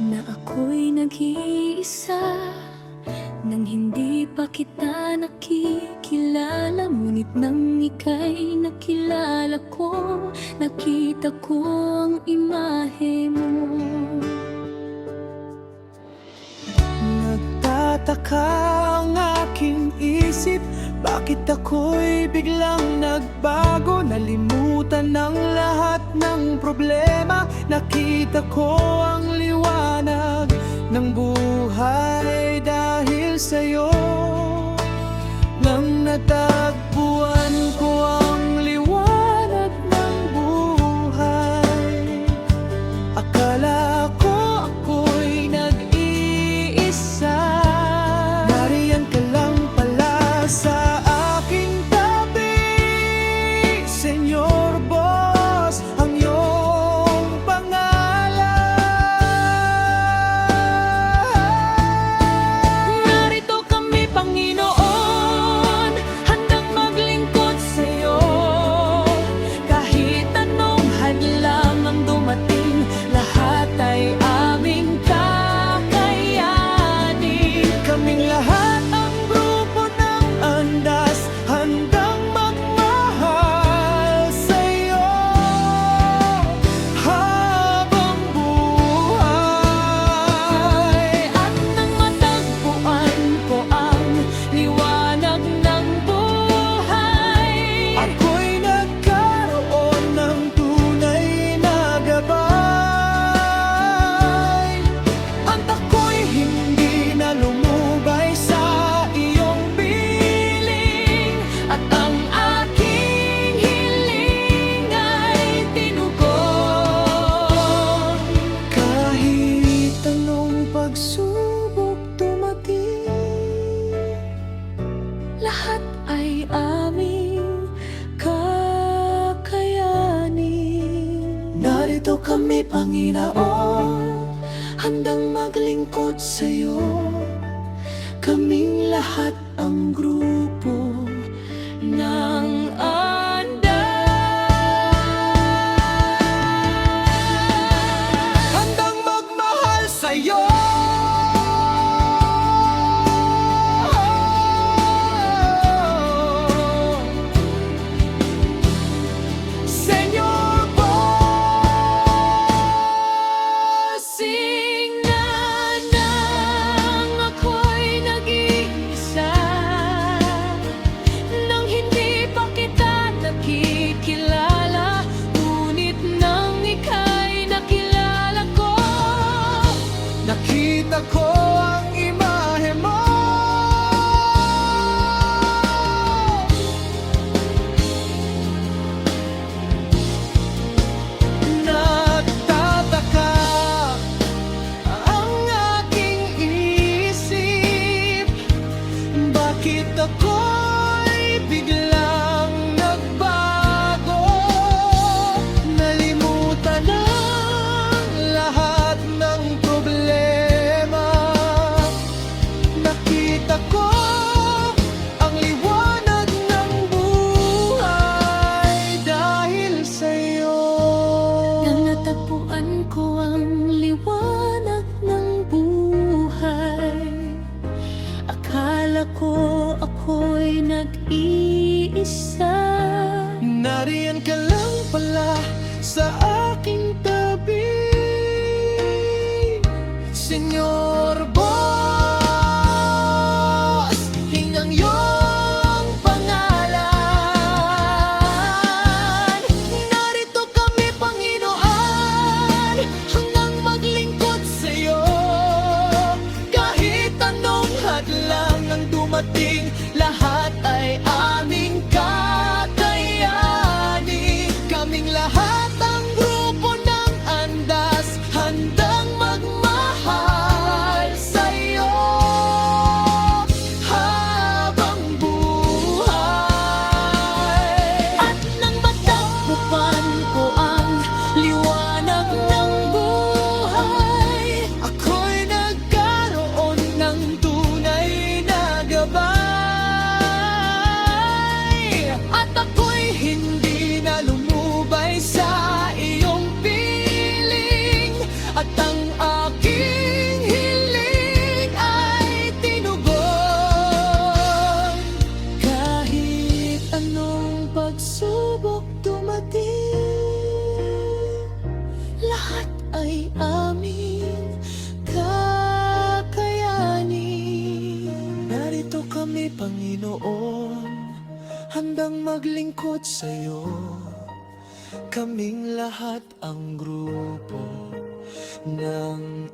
na ako'y nag-iisa nang hindi pa kita nakikilala. Ngunit nang ika'y nakilala ko, nakita ko ang imahe mo. Nagtataka ang aking isip, bakit ako'y biglang nagbago? Nalimutan ng lahat ng problema, nakita ko ang liwanag ng buhay dahil sa'yo. Nang natagpuan ko ang liwanag ng buhay, akala ko ako'y nag-iisa. Nariyan ka lang pala sa aking tabi, Senyor Boss, ang iyong pangalan. Narito kami, Panginoon, handang maglingkod sa'yo. Kahit anong hadlang ang dumating, lahat ay aming kakayanin. Kaming lahat ang grupo ng Andas, handang magmahal sa'yo habang buhay. At nang matagpuan ko ang liwanag ng buhay, Ako'y nagkaroon ng tunay na gabay. At ako'y hindi na lumubay sa iyong piling, at ang aking hiling ay tinugon. kahit anong pagsubok dumating. Lahat ay aming kakayanin. Narito kami, Panginoon, handang maglingkod sa'yo. Kaming lahat ang grupo Nang handang magmahal sa'yo. Senyor Bossing na nang ako'y nag-iisa, nang hindi pa kita nakikilala. Ngunit nang ika'y nakilala ko, nakita ko ang imahe mo. Nagtataka ang aking isip, bakit ako'y biglang nagbago? Nalimutan ang lahat ng problema, nakita ko ang liwanag ng buhay dahil sa'yo. nang natagpuan ko ang liwanag ng buhay, akala ko ako'y nag-iisa. Nariyan ka lang pala sa aking tabi, Senyor Boss, ang iyong pangalan. Narito kami, Panginoon, hanggang maglingkod sa'yo. Kahit anong hadlang ang dumating, lahat ay aming kakayanin. Kaming lahat ang grupo ng Andas, handang magmahal aking hiling ay tinugon. Kahit anong pagsubok dumating, Lahat ay aming kakayanin. Narito kami, Panginoon, handang maglingkod sa'yo. Kaming lahat ang grupo ng